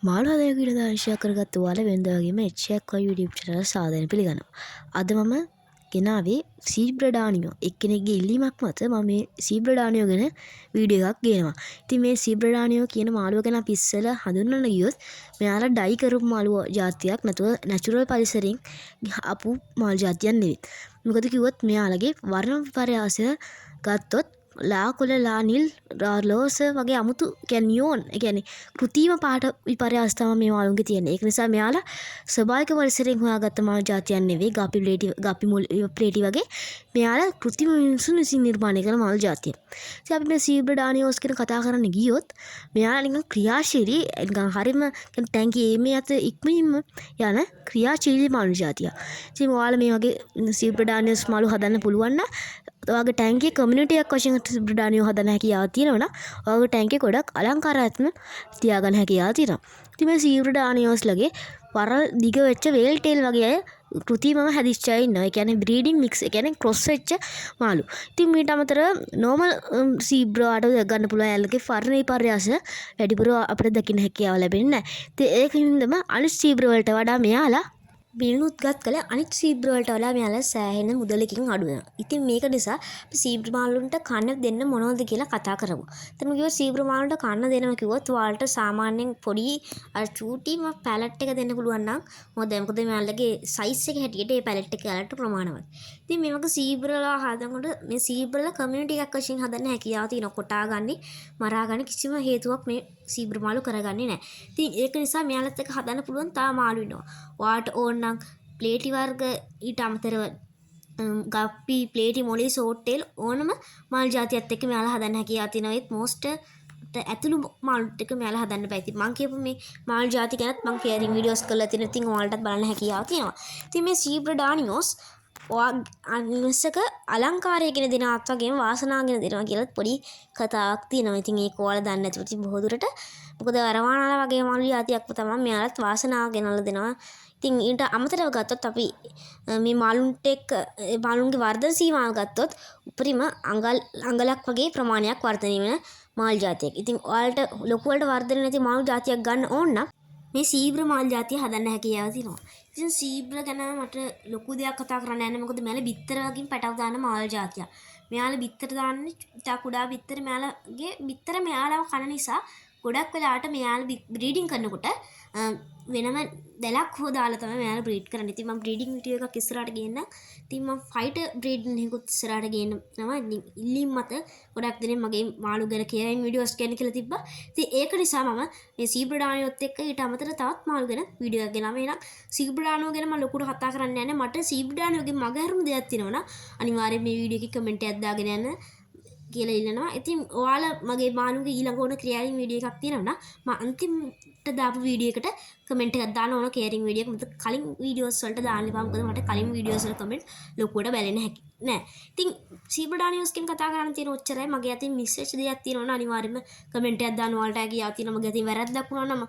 මාළු හදන විඩදාංශයක් කරගත්ත ඔයාලා වෙනදා වගේම HCK YouTube channel සාදරයෙන් පිළිගන්නවා. අද මම ගෙනාවේ සීබ්‍රඩානියෝ එක්කෙනෙක්ගේ ඉල්ලීමක් මත මම මේ සීබ්‍රඩානියෝ ගැන වීඩියෝ එකක් ගේනවා. ඉතින් මේ සීබ්‍රඩානියෝ කියන මාළුව ගැන අපි ඉස්සෙල්ලා හඳුන්වන්න ගියොත් මෙයාලා ඩයි කරපු මාළුව జాතියක් නැතුව නැචරල් පරිසරයෙන් ආපු මාළු జాතියක් නෙවෙයි. මොකද කිව්වොත් මෙයාලගේ වර්ණ විපර්යාසය ගත්තොත් ලා කොළ ලා නිල් රෝස වගේ අමුතු නියෝන් කියන්නේ කෘතිම පාට විපර්යාස තමයි මේ මාළුන්ගේ තියෙන්නේ. ඒක නිසා මෙයාලා ස්වභාවික පරිසරයෙන් හොයාගත්ත මාළු జాතියක් නෙවෙයි. ගාපි ප්ලේටි වගේ මෙයාලා කෘතිම මිනිසුන් විසින් නිර්මාණය කරන මාළු జాතිය. ඉතින් අපි මේ සීබ්‍රඩානියෝස් කියන කතා කරන්න ගියොත් මෙයාලා නිකන් ක්‍රියාශීලී නිකන් හරිම ටැංකිය මේ අත ඉක්මනින්ම යන ක්‍රියාශීලී මාළු జాතියක්. ඉතින් ඔයාලා මේ වගේ සීබ්‍රඩානියෝස් මාළු හදන්න පුළුවන් නම් ඔයාගේ ටැංකිය කමියුනිටි එකක් වශයෙන් සීබ්‍රඩානියෝ හදන්න හැකියාව තියෙනවා නම් ඔයාගේ ටැංකිය ගොඩක් අලංකාරාත්මක තියාගන්න හැකියාව තියෙනවා. ඉතින් මේ සීබ්‍රඩානියෝස්ලගේ වරල් දිග වෙච්ච වේල් ටේල් වගේ අය කෘතිමව හැදිච්ච අය ඉන්නවා. ඒ කියන්නේ බ්‍රීඩින් මික්ස්, ඒ කියන්නේ ක්‍රොස් වෙච්ච මාළු. ඉතින් මීට අමතරව නෝමල් සීබ්‍රාට ගන්න පුළුවන් ඇල්ලගේ වර්ණ විපර්යාස වැඩිපුර අපිට දකින්න හැකියාව ලැබෙන්නේ නැහැ. ඉතින් ඒකින්දම අනිත් සීබ්‍ර වලට වඩා මෙයාලා බිනුත්ගත් කළ අනිත් සීබ්‍ර වලට වඩා මෙයාලා සෑහෙන මුදලකින් අඩු වෙනවා. ඉතින් මේක නිසා අපි සීබ්‍ර මාළුන්ට කන්න දෙන්න මොනවද කියලා කතා කරමු. එතන කිව්වොත් සීබ්‍ර මාළුන්ට කන්න දෙනවා කිව්වොත් ඔයාලට සාමාන්‍යයෙන් පොඩි අර චූටිම පැලට් එක දෙන්න පුළුවන් නම් මොකද මෙයාලගේ සයිස් එක හැටියට ඒ පැලට් එක යාලට ප්‍රමාණවත්. ඉතින් මේ වගේ සීබ්‍රලා හදනකොට මේ සීබ්‍රලා කමියුනිටි එකක් වශයෙන් හදන්න හැකියාව තියෙනවා. කොටා ගන්නේ මරා ගන්න කිසිම හේතුවක් මේ සීබ්‍ර මාළු කරගන්නේ නැහැ. ඉතින් ඒක නිසා මෙයාලත් එක්ක හදන්න පුළුවන් තා මාළු ඉන්නවා. ඔයාට ඕන නම් ප්ලේටි වර්ග ඊට අමතරව ගප්පි ප්ලේටි මොලි සෝට්ටේල් ඕනම මාළු జాතියත් එක්ක මෙයාලා හදන්න හැකියාව තියෙනවා. ඒත් මොස්ට් ඇතුළු මාළු ටික මෙයාලා හදන්න බෑ. ඉතින් මම කියපු මේ මාළු జాති ගැනත් මම කෙයරින් වීඩියෝස් කරලා තියෙනවා. ඉතින් ඔයාලටත් බලන්න හැකියාව තියෙනවා. ඉතින් මේ සීබ්‍රඩානියෝස් අනිවසක අලංකාරයගෙන දෙනවත් වගේම වාසනාවගෙන දෙනවා කියලත් පොඩි කතාවක් තියෙනවා. ඉතින් ඒක ඔයාලා දන්නේ නැතුව ඉතින් බොහෝ දුරට මොකද අරවානාලා වගේ මාළු జాතියක්ම තමයි මෙයාලත් වාසනාව ගෙනල්ලා දෙනවා. ඉතින් ඊට අමතරව ගත්තොත් අපි මේ මාළුන්ගේ වර්ධන සීමාව ගත්තොත් උපරිම අඟලක් වගේ ප්‍රමාණයක් වර්ධනය වෙන මාළු జాතියක්. ඉතින් ඔයාලට ලොකු වලට වර්ධනය නැති මාළු జాතියක් ගන්න ඕන නම් මේ සීබ්‍ර මාළු జాතිය හදන්න හැකියාව තියෙනවා. ඉතින් සීබ්‍ර ගැන මට ලොකු දෙයක් කතා කරන්න යන්නේ මොකද මෙයාලා බිත්තර වගේ පැටව දාන මාළු జాතියක්. මෙයාලා බිත්තර දාන්නේ ඉතා කුඩා බිත්තර මෙයාලගේ බිත්තර මෙයාලව කන නිසා ගොඩක් වෙලාවට මෙයාලා බ්‍රීඩින් කරනකොට වෙනම දැලක් හො දාලා තමයි මෙයාලා බ්‍රීඩ් කරන්නේ. ඉතින් මම බ්‍රීඩින් වීඩියෝ එකක් ඉස්සරහට ගේන්නම්. ඉතින් මම ෆයිටර් බ්‍රීඩින් එකකුත් ඉස්සරහට ගේන්නවා. ඉල්ලීම් මත ගොඩක් දෙනෙක් මගේ මාළු ගැන කෙයරින් වීඩියෝස් ගැන කියලා තිබ්බා. ඉතින් ඒක නිසා මම මේ සීබ්‍රඩානියෝත් එක්ක ඊට අමතරව තවත් මාළු ගැන වීඩියෝ එකක් ගෙනාවා. එහෙනම් සීබ්‍රඩානියෝ ගැන මම ලොකුට කතා කරන්න යන්නේ. මට සීබ්‍රඩානියෝගේ මගහැරුණු දෙයක් තියෙනවා නම් අනිවාර්යයෙන් මේ වීඩියෝ එකේ කමෙන්ට් එකක් දාගෙන යන්න කියලා ඉල්ලනවා. ඉතින් ඔයාලා මගේ මාළුගේ ඊළඟ ඕන ක්‍රියාවෙන් වීඩියෝ එකක් තියෙනවා නම් මම අන්තිමට දාපු වීඩියෝ එකට කමෙන්ට් එකක් දාන්න ඕන කෙයරින් වීඩියෝ එක. මොකද කලින් වීඩියෝස් වලට දාන්න එපා. මොකද මට කලින් වීඩියෝස් වල කමෙන්ට් ලොකුවට බැලෙන්න හැකි නෑ. ඉතින් සීබ්‍රඩානියෝස් ගැන කතා කරන්න තියෙන ඔච්චරයි. මගේ අතින් මිස් වෙච්ච දෙයක් තියෙනවා නම් අනිවාර්යයෙන්ම කමෙන්ට් එකක් දාන්න. ඔයාලට හැකියාව තියෙනවා. මගේ අතින් වැරද්දක් වුණා නම්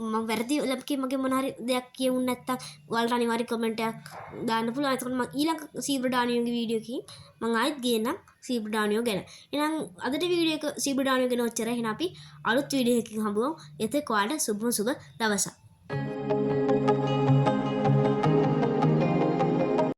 මම වැරදි ලැබකේ මගේ මොන හරි දෙයක් කියවුන්නේ නැත්තම් ඔයාලට අනිවාර්යයෙන් කමෙන්ට් එකක් දාන්න පුළුවන්. එතකොට මම ඊළඟ සීබ්‍රඩානියෝගේ වීඩියෝ එකකින් මම ආයෙත් ගේන්නම් සීබ්‍රඩානියෝ ගැන. එහෙනම් අදට වීඩියෝ එක සීබ්‍රඩානියෝ ගැන ඔච්චරයි. එහෙනම් අපි අලුත් වීඩියෝ එකකින් හම්බුවමු. එතෙක් ඔයාලට සුබ දවසක්.